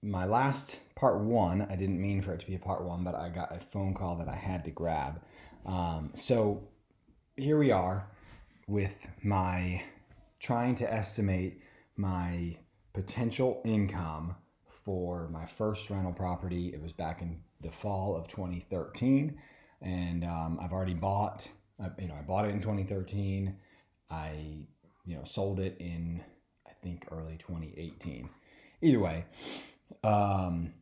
my last part one, I didn't mean for it to be a part one, but I got a phone call that I had to grab. So here we are with my trying to estimate my potential income for my first rental property. It was back in the fall of 2013, and I've already bought. I bought it in 2013. I sold it in I think early 2018. Either way, um,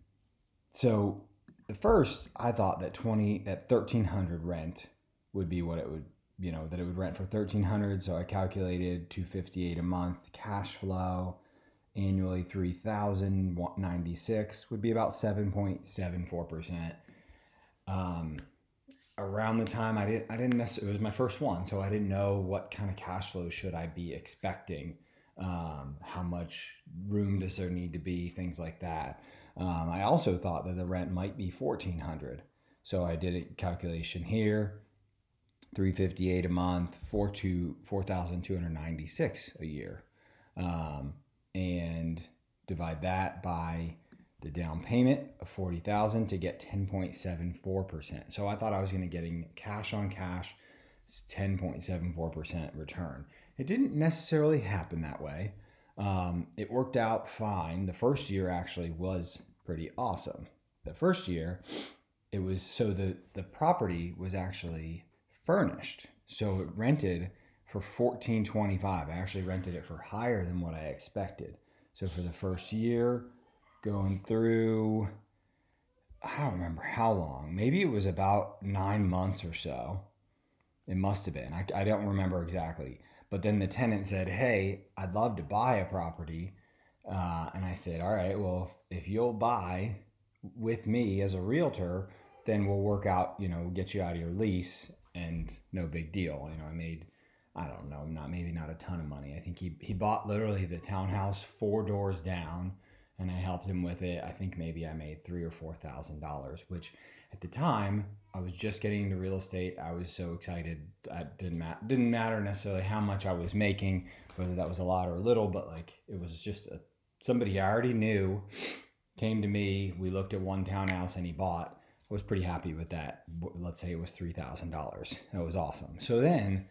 so the first I thought that 1300 rent would be what it would that it would rent for 1300. So I calculated 258 a month cash flow annually 3096 would be about 7.74%. Around the time I didn't necessarily, it was my first one, so I didn't know what kind of cash flow should I be expecting. How much room does there need to be, things like that. I also thought that the rent might be 1400, so I did a calculation here. 358 a month, 4,296 a year, and divide that by the down payment of 40,000 to get 10.74%. So I thought I was going to getting cash on cash 10.74% return. It didn't necessarily happen that way. It worked out fine. The first year actually was pretty awesome. The first year, it was the property was actually furnished, so it rented for $14.25. I actually rented it for higher than what I expected. So for the first year, going through, I don't remember how long. Maybe it was about 9 months or so. It must have been. I don't remember exactly. But then the tenant said, "Hey, I'd love to buy a property." And I said, "All right, well, if you'll buy with me as a realtor, then we'll work out, get you out of your lease and no big deal." I made, I don't know, not a ton of money. I think he bought literally the townhouse 4 doors down, and I helped him with it. I think maybe I made $3,000 or $4,000, which at the time I was just getting into real estate. I was so excited. It didn't matter necessarily how much I was making, whether that was a lot or a little, but like it was just somebody I already knew came to me. We looked at one townhouse and he bought. I was pretty happy with that. Let's say it was $3,000. That was awesome. So then,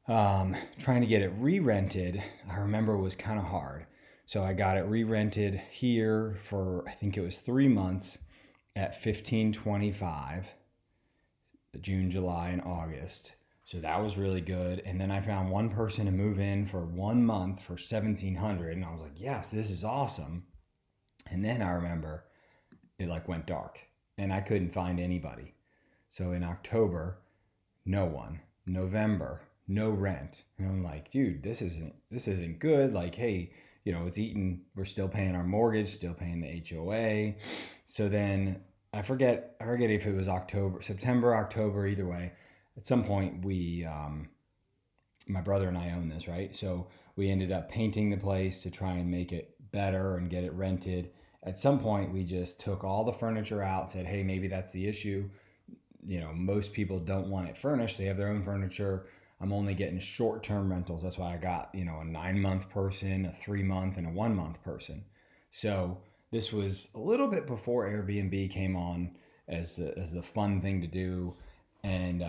trying to get it re-rented, I remember was kind of hard. So I got it re-rented here for, I think it was 3 months at $1,525, June, July, and August. So that was really good. And then I found one person to move in for 1 month for $1,700, and I was like, yes, this is awesome. And then I remember it like went dark, and I couldn't find anybody. So in October, no one. November, no rent. And I'm like, dude, this isn't good. Like, hey, it's eating. We're still paying our mortgage, still paying the HOA. So then I forget if it was September, October, either way. At some point, my brother and I own this, right? So we ended up painting the place to try and make it better and get it rented. At some point, we just took all the furniture out, said, hey, maybe that's the issue. Most people don't want it furnished. They have their own furniture. I'm only getting short-term rentals. That's why I got, a 9-month person, a 3-month, and a 1-month person. So this was a little bit before Airbnb came on as the fun thing to do and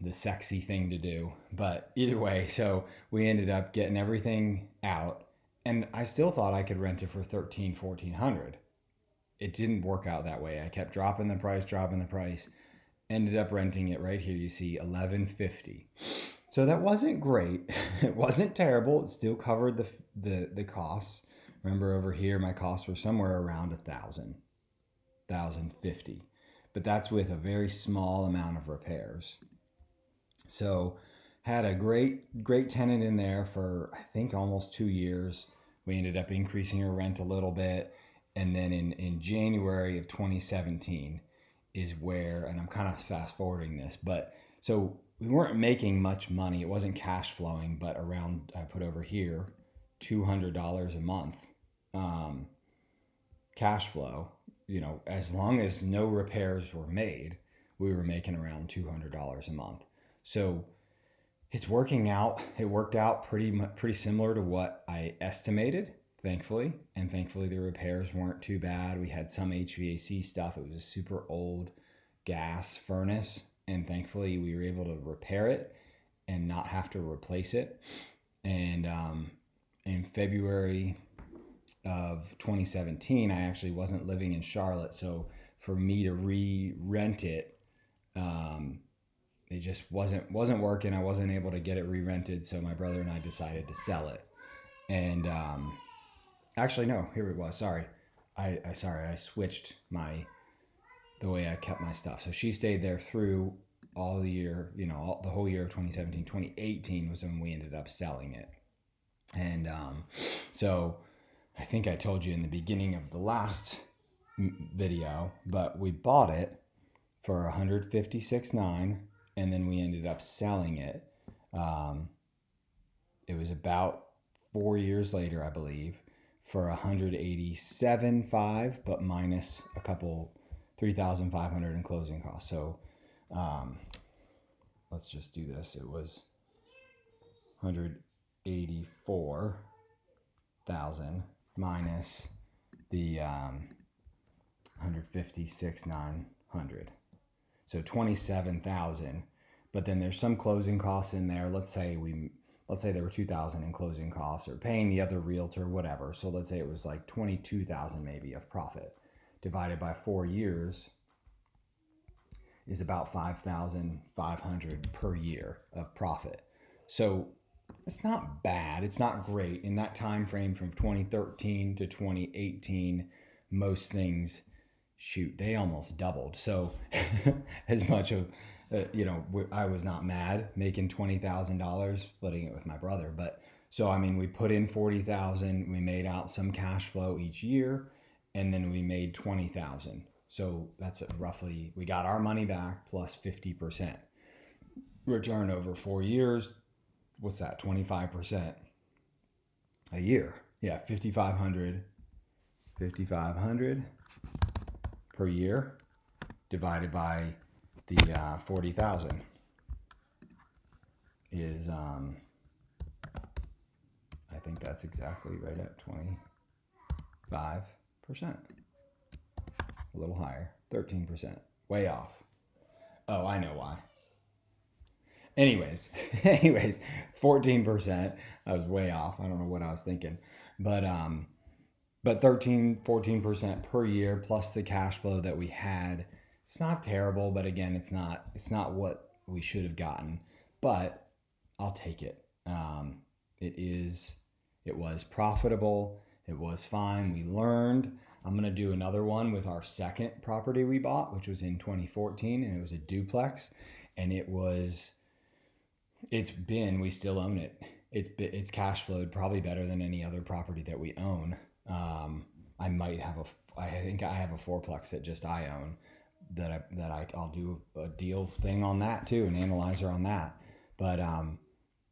the sexy thing to do. But either way, so we ended up getting everything out, and I still thought I could rent it for $1,400. It didn't work out that way. I kept dropping the price. Ended up renting it right here. You see $1,150. So that wasn't great. It wasn't terrible. It still covered the costs. Remember over here, my costs were somewhere around $1,050. But that's with a very small amount of repairs. So had a great tenant in there for, I think, almost 2 years. We ended up increasing her rent a little bit. And then in January of 2017 is where, and I'm kind of fast forwarding this, but so we weren't making much money. It wasn't cash flowing, but around, I put over here, $200 a month cash flow. As long as no repairs were made, we were making around $200 a month. So it's working out. It worked out pretty similar to what I estimated. thankfully. And thankfully, the repairs weren't too bad. We had some HVAC stuff. It was a super old gas furnace. And thankfully, we were able to repair it and not have to replace it. And in February of 2017, I actually wasn't living in Charlotte. So for me to re-rent it, it just wasn't working. I wasn't able to get it re-rented. So my brother and I decided to sell it. And actually, no, here it was. Sorry. I switched the way I kept my stuff. So she stayed there through all the year, the whole year of 2017. 2018 was when we ended up selling it. And so I think I told you in the beginning of the last video, but we bought it for $156,900, and then we ended up selling it. It was about 4 years later, I believe, for $187,500, but minus a couple $3,500 in closing costs. So let's just do this. It was $184,000 minus the $156,900. So $27,000. But then there's some closing costs in there. Let's say there were $2,000 in closing costs, or paying the other realtor, whatever. So let's say it was like $22,000 maybe of profit. Divided by 4 years is about $5,500 per year of profit. So it's not bad. It's not great. In that time frame from 2013 to 2018, most things, they almost doubled. So as much of, I was not mad making $20,000, splitting it with my brother. But so, I mean, we put in $40,000, we made out some cash flow each year, and then we made $20,000. So that's roughly, we got our money back plus 50% return over 4 years. What's that? 25% a year. Yeah. 5,500 per year divided by the 40,000 is, I think that's exactly right at 25%. A little higher, 13%. Way off. Oh, I know why. Anyways, 14%. I was way off. I don't know what I was thinking. But 14% per year plus the cash flow that we had. It's not terrible, but again, it's not what we should have gotten. But I'll take it. It was profitable. It was fine. We learned. I'm going to do another one with our second property we bought, which was in 2014, and it was a duplex. And we still own it. It's cash flowed probably better than any other property that we own. I think I have a fourplex that just I own I'll do a deal thing on that too, an analyzer on that. But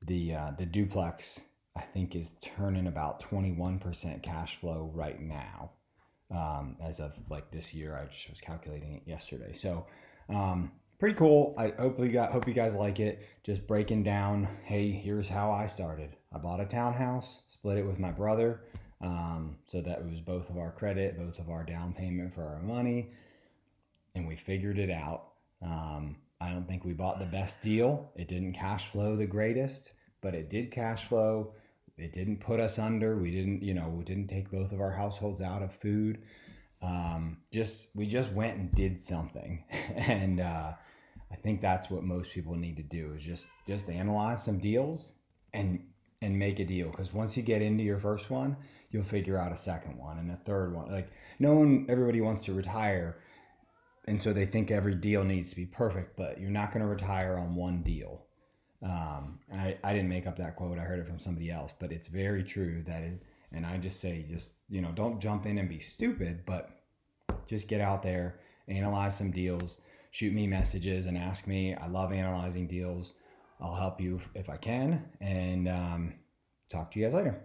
the duplex, I think, is turning about 21% cash flow right now. As of like this year, I just was calculating it yesterday. So, pretty cool. I hope you guys like it. Just breaking down, hey, here's how I started. I bought a townhouse, split it with my brother, so that it was both of our credit, both of our down payment for our money, and we figured it out. I don't think we bought the best deal. It didn't cash flow the greatest, but it did cash flow. It didn't put us under. We didn't take both of our households out of food. We just went and did something. And I think that's what most people need to do, is just analyze some deals and make a deal. Because once you get into your first one, you'll figure out a second one and a third one. Like, everybody wants to retire, and so they think every deal needs to be perfect, but you're not going to retire on one deal. I didn't make up that quote. I heard it from somebody else, but it's very true. And I just say, don't jump in and be stupid, but just get out there, analyze some deals, shoot me messages and ask me. I love analyzing deals. I'll help you if I can, and talk to you guys later.